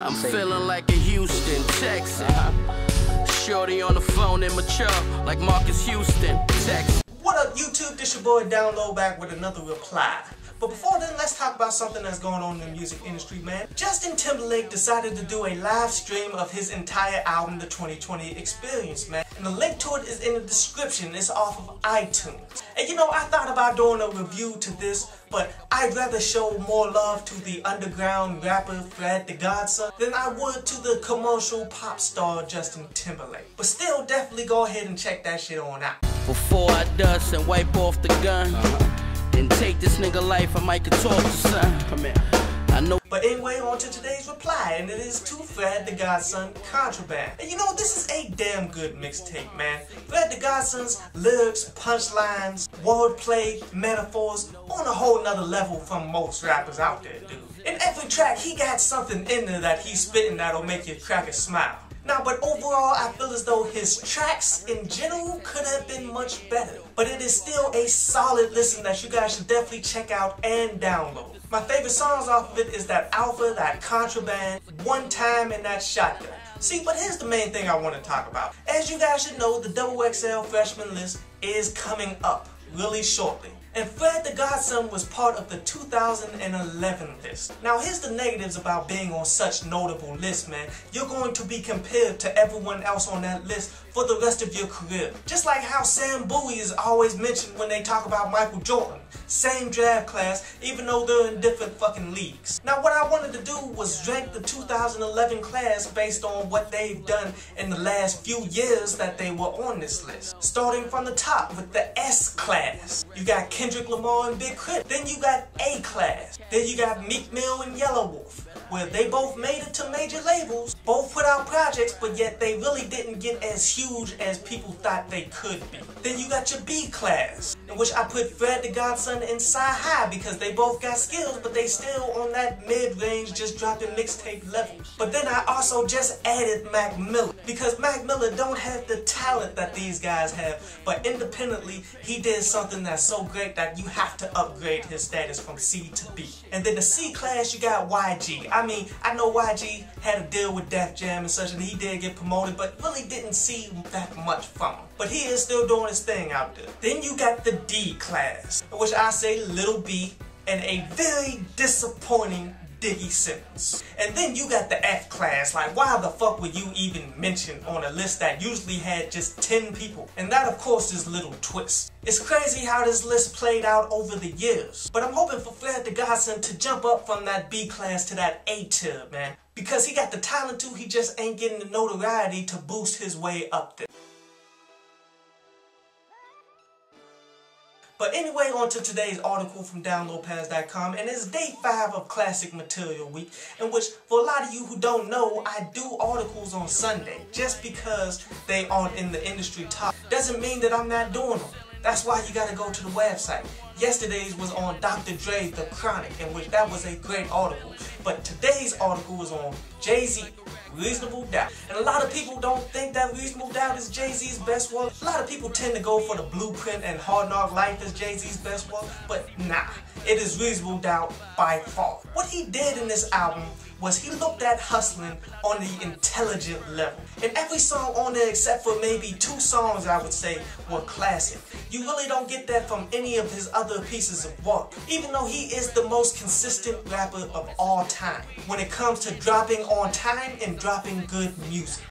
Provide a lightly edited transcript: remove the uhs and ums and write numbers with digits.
I'm feeling like a Houston, Texas. Shorty on the phone, immature, like Marcus Houston, Texas. What up, YouTube? This your boy Download back with another reply. But before then, let's talk about something that's going on in the music industry, man. Justin Timberlake decided to do a live stream of his entire album, The 2020 Experience, man. And the link to it is in the description. It's off of iTunes. And you know, I thought about doing a review to this, but I'd rather show more love to the underground rapper Fred the Godson than I would to the commercial pop star Justin Timberlake. But still, definitely go ahead and check that shit on out. Before I dust and wipe off the gun, then take this nigga life, I might could talk to son. Come here. I know. But anyway, on to today's reply, and it is to Fred the Godson Contraband. And you know, this is a damn good mixtape, man. Fred the Godson's lyrics, punchlines, wordplay, metaphors, on a whole nother level from most rappers out there, dude. In every track, he got something in there that he's spitting that'll make you crack a smile. Now, but overall, I feel as though his tracks in general could have been much better. But it is still a solid listen that you guys should definitely check out and download. My favorite songs off of it is that Alpha, that Contraband, One Time, and that Shotgun. See, but here's the main thing I want to talk about. As you guys should know, the XXL freshman list is coming up really shortly. And Fred the Godson was part of the 2011 list. Now here's the negatives about being on such notable lists, man. You're going to be compared to everyone else on that list for the rest of your career. Just like how Sam Bowie is always mentioned when they talk about Michael Jordan. Same draft class, even though they're in different fucking leagues. Now what I wanted to do was rank the 2011 class based on what they've done in the last few years that they were on this list. Starting from the top with the S class. You got Kendrick Lamar and Big Crit. Then you got A class. Then you got Meek Mill and Yellow Wolf, where they both made it to major labels, both put out projects, but yet they really didn't get as huge as people thought they could be. Then you got your B class, in which I put Fred the Godson and Sci High because they both got skills, but they still on that mid-range, just dropping mixtape level. But then I also just added Mac Miller, because Mac Miller don't have the talent that these guys have, but independently, he did something that's so great that you have to upgrade his status from C to B. And then the C class, you got YG. I mean, I know YG had a deal with Def Jam and such, and he did get promoted, but really didn't see that much from him. But he is still doing his thing out there. Then you got the D class, in which I say Little B and a very disappointing Diggy Simmons. And then you got the F class. Like, why the fuck would you even mention on a list that usually had just 10 people? And that, of course, is Little Twist. It's crazy how this list played out over the years. But I'm hoping for Fred the Godson to jump up from that B class to that A tier, man. Because he got the talent to, he just ain't getting the notoriety to boost his way up there. But anyway, on to today's article from DownloadPass.com, and it's day 5 of Classic Material Week, in which, for a lot of you who don't know, I do articles on Sunday. Just because they aren't in the industry top doesn't mean that I'm not doing them. That's why you gotta go to the website. Yesterday's was on Dr. Dre, The Chronic, in which that was a great article. But today's article is on Jay-Z, Reasonable Doubt. And a lot of people don't think that Reasonable Doubt is Jay-Z's best work. A lot of people tend to go for the Blueprint and Hard Knock Life as Jay-Z's best work. But nah, it is Reasonable Doubt by far. What he did in this album was he looked at hustling on the intelligent level. And every song on there, except for maybe 2 songs, I would say, were classic. You really don't get that from any of his other pieces of work, even though he is the most consistent rapper of all time when it comes to dropping on time and dropping good music.